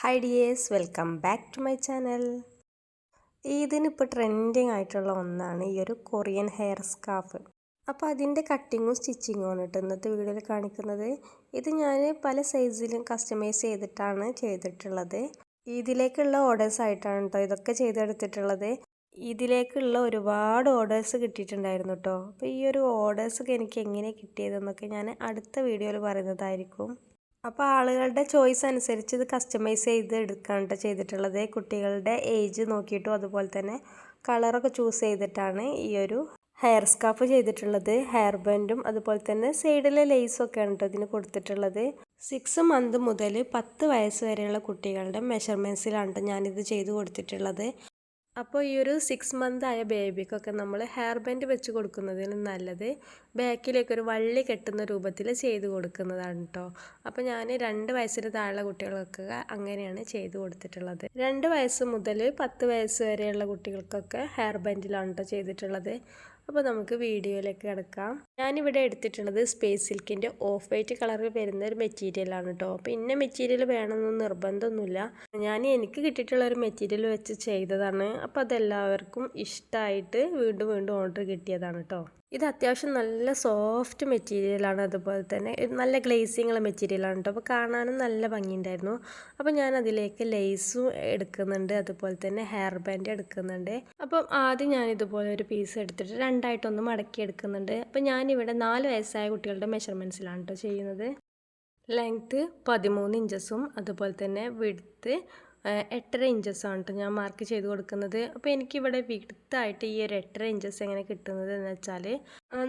Hi dears, welcome back to my channel. ഇതിനിപ്പോൾ trending ആയിട്ടുള്ള ഒന്നാണ് ഈ ഒരു കൊറിയൻ ഹെയർ സ്കാർഫ്. അപ്പോൾ അതിൻ്റെ കട്ടിങ്ങും സ്റ്റിച്ചിങ്ങും ആണ് കേട്ടോ ഇന്നത്തെ വീഡിയോയിൽ കാണിക്കുന്നത്. ഇത് ഞാൻ പല സൈസിലും കസ്റ്റമൈസ് ചെയ്തിട്ടാണ് ചെയ്തിട്ടുള്ളത്. ഇതിലേക്കുള്ള ഓർഡേഴ്സ് ആയിട്ടാണ് കേട്ടോ ഇതൊക്കെ ചെയ്തെടുത്തിട്ടുള്ളത്. ഇതിലേക്കുള്ള ഒരുപാട് ഓർഡേഴ്സ് കിട്ടിയിട്ടുണ്ടായിരുന്നു കേട്ടോ. അപ്പോൾ ഈ ഒരു ഓർഡേഴ്സൊക്കെ എനിക്ക് എങ്ങനെ കിട്ടിയതെന്നൊക്കെ ഞാൻ അടുത്ത വീഡിയോയിൽ പറയുന്നതായിരിക്കും. അപ്പോൾ ആളുകളുടെ ചോയ്സ് അനുസരിച്ച് ഇത് കസ്റ്റമൈസ് ചെയ്ത് എടുക്കാനാണ് ചെയ്തിട്ടുള്ളത്. കുട്ടികളുടെ ഏജ് നോക്കിയിട്ടും അതുപോലെ തന്നെ കളറൊക്കെ ചൂസ് ചെയ്തിട്ടാണ് ഈ ഒരു ഹെയർ സ്കാർഫ് ചെയ്തിട്ടുള്ളത്. ഹെയർ ബാൻഡും അതുപോലെ തന്നെ സൈഡിലെ ലേസൊക്കെയാണ് കേട്ടോ ഇതിന് കൊടുത്തിട്ടുള്ളത്. 6 മന്ത് മുതൽ 10 വയസ്സ് വരെയുള്ള കുട്ടികളുടെ മെഷർമെൻറ്റ്സിലാണ് ഞാനിത് ചെയ്ത് കൊടുത്തിട്ടുള്ളത്. അപ്പോൾ ഈ ഒരു 6 മന്ത് ആയ ബേബിക്കൊക്കെ നമ്മൾ ഹെയർ ബാൻഡ് വെച്ച് കൊടുക്കുന്നതിന് നല്ലത് ബാക്കിലേക്കൊരു വള്ളി കെട്ടുന്ന രൂപത്തിൽ ചെയ്ത് കൊടുക്കുന്നതാണ് കേട്ടോ. അപ്പോൾ ഞാൻ 2 വയസ്സിന് താഴെയുള്ള കുട്ടികൾക്കൊക്കെ അങ്ങനെയാണ് ചെയ്ത് കൊടുത്തിട്ടുള്ളത്. 2 വയസ്സ് മുതൽ 10 വയസ്സ് വരെയുള്ള കുട്ടികൾക്കൊക്കെ ഹെയർ ബാൻഡിലാണ് കേട്ടോ ചെയ്തിട്ടുള്ളത്. അപ്പോൾ നമുക്ക് വീഡിയോയിലേക്ക് കിടക്കാം. ഞാനിവിടെ എടുത്തിട്ടുള്ളത് സ്പേസ് സിൽക്കിൻ്റെ ഓഫ് വൈറ്റ് കളറിൽ വരുന്ന ഒരു മെറ്റീരിയലാണ് കേട്ടോ. അപ്പോൾ ഇന്ന മെറ്റീരിയൽ വേണമെന്നൊന്നും നിർബന്ധമൊന്നുമില്ല. എനിക്ക് കിട്ടിയിട്ടുള്ള ഒരു മെറ്റീരിയൽ വെച്ച് ചെയ്തതാണ്. അപ്പോൾ അതെല്ലാവർക്കും ഇഷ്ടമായിട്ട് വീണ്ടും വീണ്ടും ഓർഡർ കിട്ടിയതാണ് കേട്ടോ. ഇത് അത്യാവശ്യം നല്ല സോഫ്റ്റ് മെറ്റീരിയലാണ്, അതുപോലെ തന്നെ നല്ല ഗ്ലേസിങ് ഉള്ള മെറ്റീരിയലാണ് കേട്ടോ. അപ്പോൾ കാണാനും നല്ല ഭംഗിയുണ്ടായിരുന്നു. അപ്പോൾ ഞാൻ അതിലേക്ക് ലേസും എടുക്കുന്നുണ്ട്, അതുപോലെ തന്നെ ഹെയർ ബാൻഡ് എടുക്കുന്നുണ്ട്. അപ്പം ആദ്യം ഞാൻ ഇതുപോലെ ഒരു പീസ് എടുത്തിട്ട് രണ്ടായിട്ടൊന്ന് മടക്കി എടുക്കുന്നുണ്ട്. അപ്പോൾ ഞാനിവിടെ 4 വയസ്സായ കുട്ടികളുടെ മെഷർമെൻറ്റ്സിലാണ് കേട്ടോ ചെയ്യുന്നത്. ലെങ്ത്ത് 13 ഇഞ്ചസും അതുപോലെ തന്നെ വിഡ്ത്ത് 8.5 ഇഞ്ചസാണ് കേട്ടോ ഞാൻ മാർക്ക് ചെയ്ത് കൊടുക്കുന്നത്. അപ്പോൾ എനിക്കിവിടെ വിഡ്ത്തായിട്ട് ഈ ഒരു 8.5 ഇഞ്ചസ് എങ്ങനെ കിട്ടുന്നത് എന്ന് വെച്ചാൽ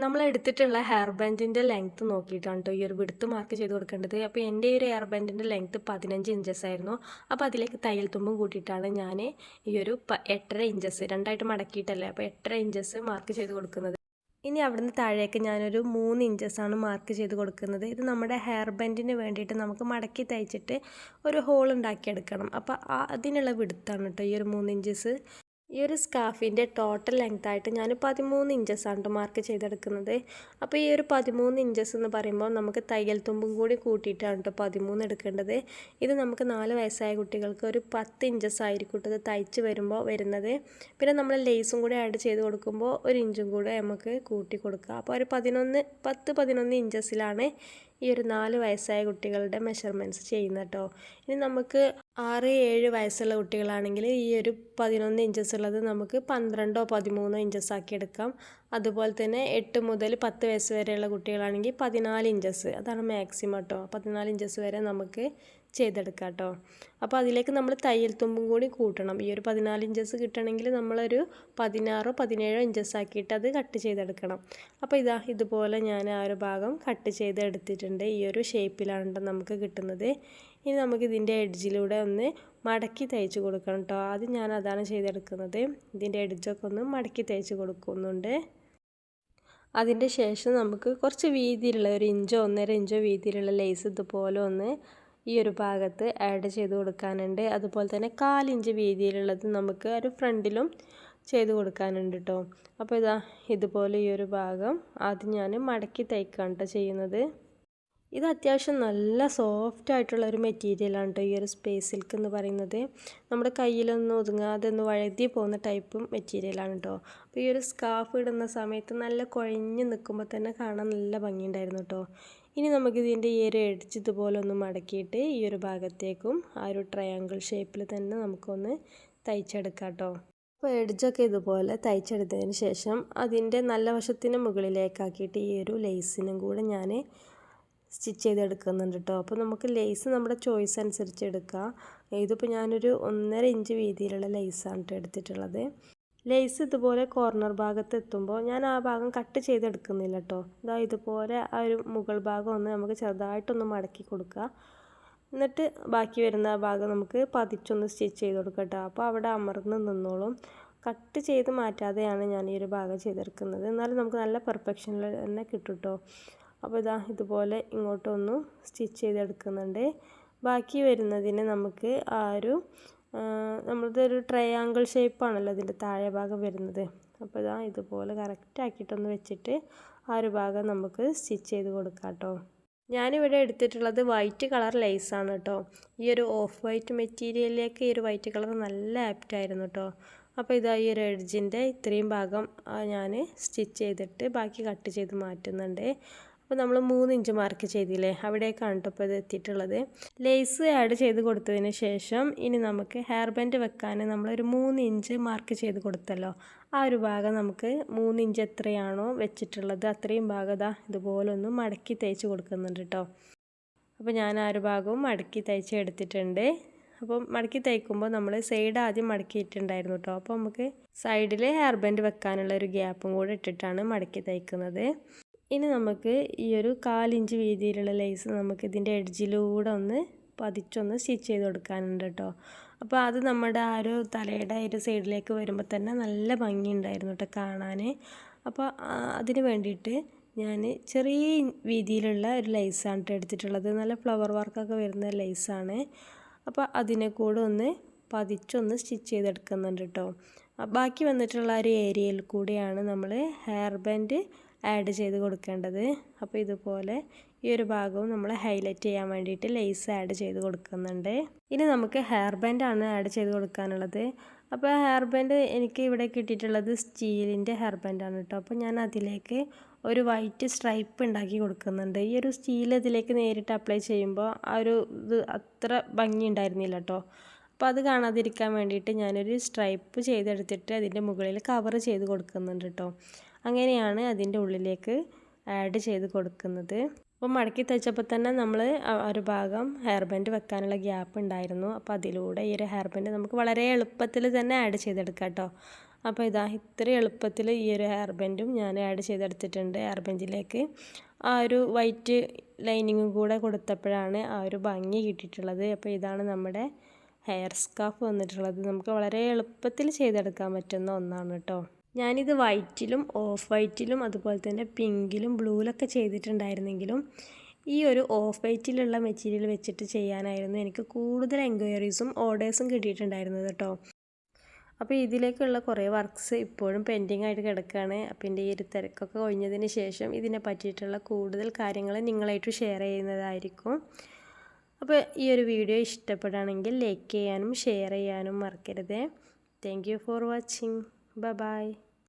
നമ്മൾ എടുത്തിട്ടുള്ള ഹെയർ ബാൻഡിൻ്റെ ലെങ്ത്ത് നോക്കിയിട്ടാണ് കേട്ടോ ഈ ഒരു വിഡ്ത്ത് മാർക്ക് ചെയ്ത് കൊടുക്കേണ്ടത്. അപ്പോൾ എൻ്റെ ഈ ഒരു ഹെയർ ബാൻഡിൻ്റെ ലെങ്ത്ത് 15 ഇഞ്ചസ് ആയിരുന്നു. അപ്പോൾ അതിലേക്ക് തയ്യൽ തുമ്പും കൂട്ടിയിട്ടാണ് ഞാൻ ഈ ഒരു 8.5 ഇഞ്ചസ് രണ്ടായിട്ട് മടക്കിയിട്ടല്ലേ, അപ്പോൾ 8.5 ഇഞ്ചസ് മാർക്ക് ചെയ്ത് കൊടുക്കുന്നത്. ഇനി അവിടുന്ന് താഴേക്ക് ഞാനൊരു 3 ഇഞ്ചസാണ് മാർക്ക് ചെയ്ത് കൊടുക്കുന്നത്. ഇത് നമ്മുടെ ഹെയർ ബാൻഡിന് വേണ്ടിയിട്ട് നമുക്ക് മടക്കി തയ്ച്ചിട്ട് ഒരു ഹോൾ ഉണ്ടാക്കിയെടുക്കണം. അപ്പോൾ അതിനുള്ള വിടുത്താണ് കേട്ടോ ഈ ഒരു 3 ഇഞ്ചസ്. ഈ ഒരു സ്കാർഫിൻ്റെ ടോട്ടൽ ലെങ്ത്തായിട്ട് ഞാൻ 13 ഇഞ്ചസാണ് മാർക്ക് ചെയ്തെടുക്കുന്നത്. അപ്പോൾ ഈ ഒരു 13 ഇഞ്ചസ് എന്ന് പറയുമ്പോൾ നമുക്ക് തയ്യൽ തുമ്പും കൂടി കൂട്ടിയിട്ടാണ് കേട്ടോ 13 എടുക്കേണ്ടത്. ഇത് നമുക്ക് 4 വയസ്സായ കുട്ടികൾക്ക് ഒരു 10 ഇഞ്ചസ് ആയിരിക്കും ഇത് തയ്ച്ച് വരുമ്പോൾ വരുന്നത്. പിന്നെ നമ്മൾ ലേസും കൂടി ആഡ് ചെയ്ത് കൊടുക്കുമ്പോൾ 1 ഇഞ്ചും കൂടെ നമുക്ക് കൂട്ടി കൊടുക്കുക. അപ്പോൾ ഒരു 10-11 ഇഞ്ചസിലാണ് ഈ ഒരു 4 വയസ്സായ കുട്ടികളുടെ മെഷർമെൻറ്റ്സ് ചെയ്യുന്നത് കേട്ടോ. ഇനി നമുക്ക് 6-7 വയസ്സുള്ള കുട്ടികളാണെങ്കിൽ ഈ ഒരു 11 ഇഞ്ചസ് ഉള്ളത് നമുക്ക് 12-13 ഇഞ്ചസ് ആക്കി എടുക്കാം. അതുപോലെ തന്നെ 8 മുതൽ 10 വയസ്സ് വരെയുള്ള കുട്ടികളാണെങ്കിൽ 14 ഇഞ്ചസ്, അതാണ് മാക്സിമം കേട്ടോ. 14 ഇഞ്ചസ് വരെ നമുക്ക് ചെയ്തെടുക്കാം കേട്ടോ. അപ്പോൾ അതിലേക്ക് നമ്മൾ തയ്യൽ തുമ്പും കൂടി കൂട്ടണം. ഈ ഒരു 14 ഇഞ്ചസ് കിട്ടണമെങ്കിൽ നമ്മളൊരു 16-17 ഇഞ്ചസ് ആക്കിയിട്ട് അത് കട്ട് ചെയ്തെടുക്കണം. അപ്പോൾ ഇതുപോലെ ഞാൻ ആ ഒരു ഭാഗം കട്ട് ചെയ്ത് എടുത്തിട്ടുണ്ട്. ഈ ഒരു ഷേപ്പിലാണ് നമുക്ക് കിട്ടുന്നത്. ഇനി നമുക്ക് ഇതിൻ്റെ എഡ്ജിലൂടെ ഒന്ന് മടക്കി തയ്ച്ച് കൊടുക്കണം കേട്ടോ. ആദ്യം ഞാൻ അതാണ് ചെയ്തെടുക്കുന്നത്. ഇതിൻ്റെ എഡ്ജൊക്കെ ഒന്ന് മടക്കി തയ്ച്ച് കൊടുക്കുന്നുണ്ട്. അതിൻ്റെ ശേഷം നമുക്ക് കുറച്ച് വീതിയിലുള്ള 1 ഇഞ്ചോ 1.5 ഇഞ്ചോ വീതിയിലുള്ള ലേസ് ഇതുപോലെ ഒന്ന് ഈ ഒരു ഭാഗത്ത് ആഡ് ചെയ്ത് കൊടുക്കാനുണ്ട്. അതുപോലെ തന്നെ 1/4 ഇഞ്ച് വീതിയിലുള്ളത് നമുക്ക് ഒരു ഫ്രണ്ടിലും ചെയ്ത് കൊടുക്കാനുണ്ട് കേട്ടോ. അപ്പോൾ ഇതുപോലെ ഈ ഒരു ഭാഗം ആദ്യം ഞാൻ മടക്കി തയ്ക്കുകയാണ് കേട്ടോ ചെയ്യുന്നത്. ഇത് അത്യാവശ്യം നല്ല സോഫ്റ്റ് ആയിട്ടുള്ള ഒരു മെറ്റീരിയലാണ് കേട്ടോ ഈ ഒരു സ്പേസ് സിൽക്ക് എന്ന് പറയുന്നത്. നമ്മുടെ കയ്യിലൊന്നും ഒതുങ്ങാതെ ഒന്ന് വഴുതി പോകുന്ന ടൈപ്പ് മെറ്റീരിയലാണ് കേട്ടോ. അപ്പോൾ ഈ ഒരു സ്കാർഫ് ഇടുന്ന സമയത്ത് നല്ല കുഴഞ്ഞ് നിൽക്കുമ്പോൾ തന്നെ കാണാൻ നല്ല ഭംഗിയുണ്ടായിരുന്നു കേട്ടോ. ഇനി നമുക്കിതിൻ്റെ ഈ ഒരു എഡ്ജ് ഇതുപോലെ ഒന്ന് മടക്കിയിട്ട് ഈ ഒരു ഭാഗത്തേക്കും ആ ഒരു ട്രയാങ്കിൾ ഷേപ്പിൽ തന്നെ നമുക്കൊന്ന് തയ്ച്ചെടുക്കാം കേട്ടോ. അപ്പോൾ എഡ്ജൊക്കെ ഇതുപോലെ തയ്ച്ചെടുത്തതിന് ശേഷം അതിൻ്റെ നല്ല വശത്തിന് മുകളിലേക്കാക്കിയിട്ട് ഈ ഒരു ലേസിനും കൂടെ ഞാൻ സ്റ്റിച്ച് ചെയ്തെടുക്കുന്നുണ്ട് കേട്ടോ. അപ്പോൾ നമുക്ക് ലേസ് നമ്മുടെ ചോയ്സ് അനുസരിച്ച് എടുക്കാം. ഇതിപ്പോൾ ഞാനൊരു 1.5 ഇഞ്ച് വീതിയിലുള്ള ലേസാണ് കേട്ടോ എടുത്തിട്ടുള്ളത്. ലേസ് ഇതുപോലെ കോർണർ ഭാഗത്ത് എത്തുമ്പോൾ ഞാൻ ആ ഭാഗം കട്ട് ചെയ്തെടുക്കുന്നില്ല കേട്ടോ. ഇതുപോലെ ആ ഒരു മുകൾ ഭാഗം ഒന്ന് നമുക്ക് ചെറുതായിട്ടൊന്ന് മടക്കി കൊടുക്കുക. എന്നിട്ട് ബാക്കി വരുന്ന ആ ഭാഗം നമുക്ക് പതിച്ചൊന്ന് സ്റ്റിച്ച് ചെയ്ത് കൊടുക്കുക കേട്ടോ. അപ്പോൾ അവിടെ അമർന്ന് നിന്നോളും. കട്ട് ചെയ്ത് മാറ്റാതെയാണ് ഞാൻ ഈ ഒരു ഭാഗം ചെയ്തെടുക്കുന്നത്. എന്നാലും നമുക്ക് നല്ല പെർഫെക്ഷനിൽ തന്നെ കിട്ടും കേട്ടോ. അപ്പോൾ ഇതുപോലെ ഇങ്ങോട്ടൊന്നും സ്റ്റിച്ച് ചെയ്തെടുക്കുന്നുണ്ട്. ബാക്കി വരുന്നതിന് നമുക്ക് ആ ഒരു നമ്മളത് ഒരു ട്രയാങ്കിൾ ഷേപ്പാണല്ലോ ഇതിൻ്റെ താഴെ ഭാഗം വരുന്നത്. അപ്പോൾ ഇതുപോലെ കറക്റ്റ് ആക്കിയിട്ടൊന്ന് വെച്ചിട്ട് ആ ഒരു ഭാഗം നമുക്ക് സ്റ്റിച്ച് ചെയ്ത് കൊടുക്കാം കേട്ടോ. ഞാനിവിടെ എടുത്തിട്ടുള്ളത് വൈറ്റ് കളർ ലേസാണ് കേട്ടോ. ഈ ഒരു ഓഫ് വൈറ്റ് മെറ്റീരിയലിലേക്ക് ഈ ഒരു വൈറ്റ് കളർ നല്ല ആപ്റ്റായിരുന്നു കേട്ടോ. അപ്പോൾ ഇതാ ഈ ഒരു എഡ്ജിൻ്റെ ഇത്രയും ഭാഗം ഞാൻ സ്റ്റിച്ച് ചെയ്തിട്ട് ബാക്കി കട്ട് ചെയ്ത് മാറ്റുന്നുണ്ട്. അപ്പോൾ നമ്മൾ 3 ഇഞ്ച് മാർക്ക് ചെയ്തില്ലേ, അവിടേക്കാണ് കേട്ടോ ഇപ്പോൾ ഇത് എത്തിയിട്ടുള്ളത്. ലേസ് ആഡ് ചെയ്ത് കൊടുത്തതിന് ശേഷം ഇനി നമുക്ക് ഹെയർ ബാൻഡ് വെക്കാൻ നമ്മളൊരു 3 ഇഞ്ച് മാർക്ക് ചെയ്ത് കൊടുത്തല്ലോ, ആ ഒരു ഭാഗം നമുക്ക് 3 ഇഞ്ച് എത്രയാണോ വെച്ചിട്ടുള്ളത് അത്രയും ഭാഗം ഇതുപോലെ ഒന്ന് മടക്കി തയ്ച്ച് കൊടുക്കുന്നുണ്ട് കേട്ടോ. അപ്പോൾ ഞാൻ ആ ഒരു ഭാഗവും മടക്കി തയ്ച്ച് എടുത്തിട്ടുണ്ട്. അപ്പം മടക്കി തയ്ക്കുമ്പോൾ നമ്മൾ സൈഡ് ആദ്യം മടക്കിയിട്ടുണ്ടായിരുന്നു കേട്ടോ. അപ്പോൾ നമുക്ക് സൈഡിൽ ഹെയർ ബാൻഡ് വെക്കാനുള്ള ഒരു ഗ്യാപ്പും കൂടെ ഇട്ടിട്ടാണ് മടക്കി തയ്ക്കുന്നത്. ഇനി നമുക്ക് ഈ ഒരു 1/4 ഇഞ്ച് വീതിയിലുള്ള ലേസ് നമുക്ക് ഇതിൻ്റെ എഡ്ജിലൂടെ ഒന്ന് പതിച്ചൊന്ന് സ്റ്റിച്ച് ചെയ്ത് കൊടുക്കാനുണ്ട് കേട്ടോ. അപ്പോൾ അത് നമ്മുടെ ആ ഒരു തലയുടെ ഒരു സൈഡിലേക്ക് വരുമ്പോൾ തന്നെ നല്ല ഭംഗിയുണ്ടായിരുന്നു കേട്ടോ കാണാൻ. അപ്പോൾ അതിന് വേണ്ടിയിട്ട് ഞാൻ ചെറിയ വീതിയിലുള്ള ഒരു ലേസാണ് കേട്ടോ എടുത്തിട്ടുള്ളത്. നല്ല ഫ്ലവർ വർക്കൊക്കെ വരുന്ന ലേസാണ്. അപ്പോൾ അതിനെ കൂടെ ഒന്ന് പതിച്ചൊന്ന് സ്റ്റിച്ച് ചെയ്തെടുക്കുന്നുണ്ട് കേട്ടോ. ബാക്കി വന്നിട്ടുള്ള ഒരു ഏരിയയിൽ കൂടിയാണ് നമ്മൾ ഹെയർ ബാൻഡ് ആഡ് ചെയ്ത് കൊടുക്കേണ്ടത്. അപ്പോൾ ഇതുപോലെ ഈ ഒരു ഭാഗവും നമ്മൾ ഹൈലൈറ്റ് ചെയ്യാൻ വേണ്ടിയിട്ട് ലേസ് ആഡ് ചെയ്ത് കൊടുക്കുന്നുണ്ട്. ഇനി നമുക്ക് ഹെയർ ബാൻഡാണ് ആഡ് ചെയ്ത് കൊടുക്കാനുള്ളത്. അപ്പോൾ ഹെയർ ബാൻഡ് എനിക്ക് ഇവിടെ കിട്ടിയിട്ടുള്ളത് സ്റ്റീലിൻ്റെ ഹെയർ ബാൻഡാണ് കേട്ടോ. അപ്പോൾ ഞാൻ അതിലേക്ക് ഒരു വൈറ്റ് സ്ട്രൈപ്പ് ഉണ്ടാക്കി കൊടുക്കുന്നുണ്ട്. ഈ ഒരു സ്റ്റീൽ ഇതിലേക്ക് നേരിട്ട് അപ്ലൈ ചെയ്യുമ്പോൾ ആ ഒരു ഇത് അത്ര ഭംഗി ഉണ്ടായിരുന്നില്ല കേട്ടോ. അപ്പോൾ അത് കാണാതിരിക്കാൻ വേണ്ടിയിട്ട് ഞാനൊരു സ്ട്രൈപ്പ് ചെയ്തെടുത്തിട്ട് അതിൻ്റെ മുകളിൽ കവർ ചെയ്ത് കൊടുക്കുന്നുണ്ട് കേട്ടോ. അങ്ങനെയാണ് അതിൻ്റെ ഉള്ളിലേക്ക് ആഡ് ചെയ്ത് കൊടുക്കുന്നത്. അപ്പോൾ മടക്കി തയ്ച്ചപ്പോൾ തന്നെ നമ്മൾ ഒരു ഭാഗം ഹെയർ ബാൻഡ് വെക്കാനുള്ള ഗ്യാപ്പ് ഉണ്ടായിരുന്നു. അപ്പോൾ അതിലൂടെ ഈ ഒരു ഹെയർ ബാൻഡ് നമുക്ക് വളരെ എളുപ്പത്തിൽ തന്നെ ആഡ് ചെയ്തെടുക്കാം കേട്ടോ. അപ്പോൾ ഇത്ര എളുപ്പത്തിൽ ഈ ഒരു ഹെയർ ബാൻഡും ഞാൻ ആഡ് ചെയ്തെടുത്തിട്ടുണ്ട്. ഹെയർ ബാൻഡിലേക്ക് ആ ഒരു വൈറ്റ് ലൈനിങ്ങും കൂടെ കൊടുത്തപ്പോഴാണ് ആ ഒരു ഭംഗി കിട്ടിയിട്ടുള്ളത്. അപ്പോൾ ഇതാണ് നമ്മുടെ ഹെയർ സ്കാർഫ് വന്നിട്ടുള്ളത്. നമുക്ക് വളരെ എളുപ്പത്തിൽ ചെയ്തെടുക്കാൻ പറ്റുന്ന ഒന്നാണ് കേട്ടോ. ഞാനിത് വൈറ്റിലും ഓഫ് വൈറ്റിലും അതുപോലെ തന്നെ പിങ്കിലും ബ്ലൂവിലൊക്കെ ചെയ്തിട്ടുണ്ടായിരുന്നെങ്കിലും ഈ ഒരു ഓഫ് വൈറ്റിലുള്ള മെറ്റീരിയൽ വെച്ചിട്ട് ചെയ്യാനായിരുന്നു എനിക്ക് കൂടുതൽ എൻക്വയറീസും ഓർഡേഴ്സും കിട്ടിയിട്ടുണ്ടായിരുന്നത് കേട്ടോ. അപ്പോൾ ഇതിലേക്കുള്ള കുറേ വർക്ക്സ് ഇപ്പോഴും പെൻഡിങ് ആയിട്ട് കിടക്കുകയാണ്. അപ്പോൾ എൻ്റെ ഈ ഒരു തിരക്കൊക്കെ കഴിഞ്ഞതിന് ശേഷം ഇതിനെ പറ്റിയിട്ടുള്ള കൂടുതൽ കാര്യങ്ങൾ നിങ്ങളായിട്ട് ഷെയർ ചെയ്യുന്നതായിരിക്കും. അപ്പോൾ ഈ ഒരു വീഡിയോ ഇഷ്ടപ്പെടുകയാണെങ്കിൽ ലൈക്ക് ചെയ്യാനും ഷെയർ ചെയ്യാനും മറക്കരുത്. Thank you for watching. Bye bye.